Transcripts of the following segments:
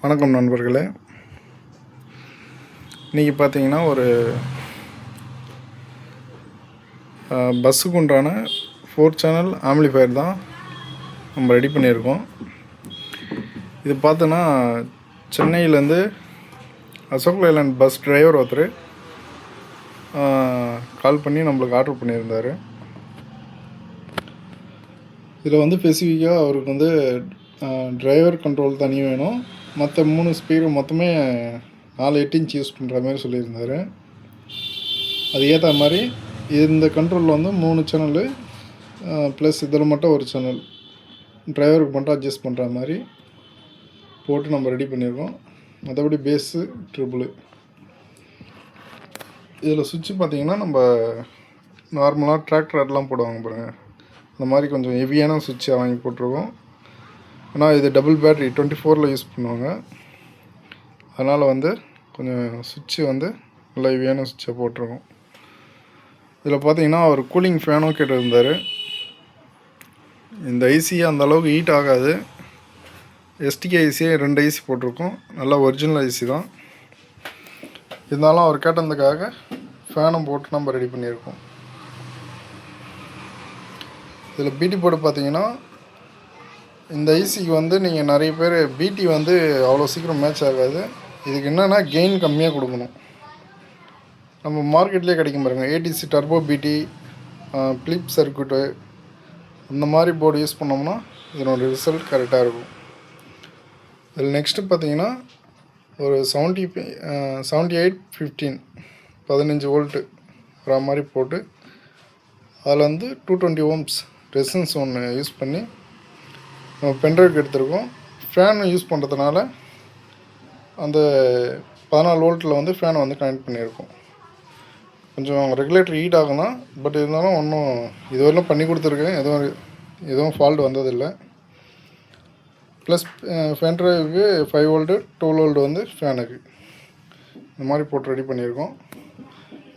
வணக்கம் நண்பர்களே. இன்றைக்கி பார்த்தீங்கன்னா ஒரு பஸ்ஸுக்கு உண்டான 4 சேனல் ஆம்ப்ளிஃபையர் தான் நம்ம ரெடி பண்ணியிருக்கோம். இது பார்த்தோன்னா சென்னையிலேருந்து அசோக் லேலண்ட் பஸ் டிரைவர் ஒருத்தர் கால் பண்ணி நம்மளுக்கு ஆர்டர் பண்ணியிருந்தார். இதில் வந்து ஸ்பெசிஃபிக்காக அவருக்கு வந்து டிரைவர் கண்ட்ரோல் தனி வேணும், மற்ற 3 ஸ்பீக்கர் மொத்தமே 4-8 இன்ச் யூஸ் பண்ணுற மாதிரி சொல்லியிருந்தார். அது ஏற்ற மாதிரி இந்த கண்ட்ரோலில் வந்து 3 சேனலு ப்ளஸ் இதில் மட்டும் ஒரு சேனல் டிரைவருக்கு மட்டும் அட்ஜஸ்ட் பண்ணுற மாதிரி போட்டு நம்ம ரெடி பண்ணியிருக்கோம். மற்றபடி பேஸு ட்ரிபிளு. இதில் சுவிட்சு பார்த்திங்கன்னா நம்ம நார்மலாக டிராக்டர் அதெல்லாம் போடுவாங்க பாருங்கள், அந்த மாதிரி கொஞ்சம் ஹெவியான சுவிட்சை வாங்கி போட்டிருக்கோம். ஆனால் இது டபுள் பேட்ரி 24 யூஸ் பண்ணுவாங்க. அதனால் வந்து கொஞ்சம் சுவிட்சு வந்து நல்லா ஹெவியான சுவிட்சை போட்டிருக்கோம். இதில் பார்த்தீங்கன்னா அவர் கூலிங் ஃபேனும் கேட்டிருந்தார். இந்த ஐசி அந்த அளவுக்கு ஹீட் ஆகாது. எஸ்டிகே ஐசியே 2 ஐசி போட்டிருக்கோம், நல்லா ஒரிஜினல் ஐசி தான். இருந்தாலும் அவர் கேட்டதுக்காக ஃபேனும் போட்டு நம்ம ரெடி பண்ணியிருக்கோம். இதில் பிடி போர்டு பார்த்தீங்கன்னா இந்த ஐசிக்கு வந்து நீங்கள் நிறைய பேர் பிடி வந்து அவ்வளோ சீக்கிரம் மேட்ச் ஆகாது. இதுக்கு என்னென்னா கெயின் கம்மியாக கொடுக்கணும். நம்ம மார்க்கெட்லேயே கிடைக்கும் பாருங்கள், ஏடிசி டர்போ பிடி, பிளிப் சர்க்யூட்டு, அந்த மாதிரி போர்டு யூஸ் பண்ணோம்னா இதனோட ரிசல்ட் கரெக்டாக இருக்கும். இதில் நெக்ஸ்ட்டு பார்த்தீங்கன்னா ஒரு 78-15 15 வோல்ட்டு வர மாதிரி போட்டு அதில் வந்து 220 ohms ரெசிஸ்டன்ஸ் ஒன்று யூஸ் பண்ணி நம்ம பென்ட்ரைவ்க்கு எடுத்துருக்கோம். ஃபேன் யூஸ் பண்ணுறதுனால அந்த 14 வோல்ட்டில் வந்து ஃபேனை வந்து கனெக்ட் பண்ணியிருக்கோம். கொஞ்சம் ரெகுலேட்டர் ஹீட் ஆகணும், பட் இருந்தாலும் ஒன்றும் இதுவரையிலும் பண்ணி கொடுத்துருக்கேன், எதுவும் ஃபால்ட் வந்ததில்லை. ப்ளஸ் பென்ட்ரைவுக்கு 5 வோல்ட்டு 12 வோல்ட் வந்து ஃபேனுக்கு இந்த மாதிரி போட்டு ரெடி பண்ணியிருக்கோம்.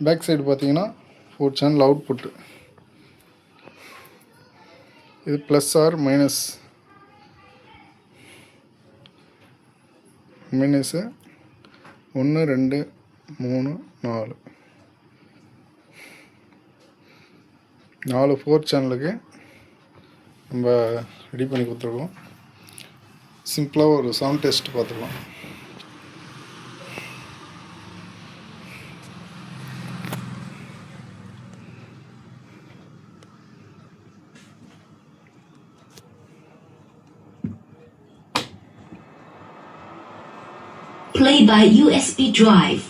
பேக் சைடு பார்த்தீங்கன்னா 4 சேனல் அவுட்புட்டு. இது ப்ளஸ் ஆர் மைனஸு 1 2 3 4 4 சேனலுக்கு நம்ம ரெடி பண்ணி கொடுத்துருக்கோம். சிம்பிளாக ஒரு சவுண்ட் டெஸ்ட் பார்த்துக்கலாம். Play by USB drive.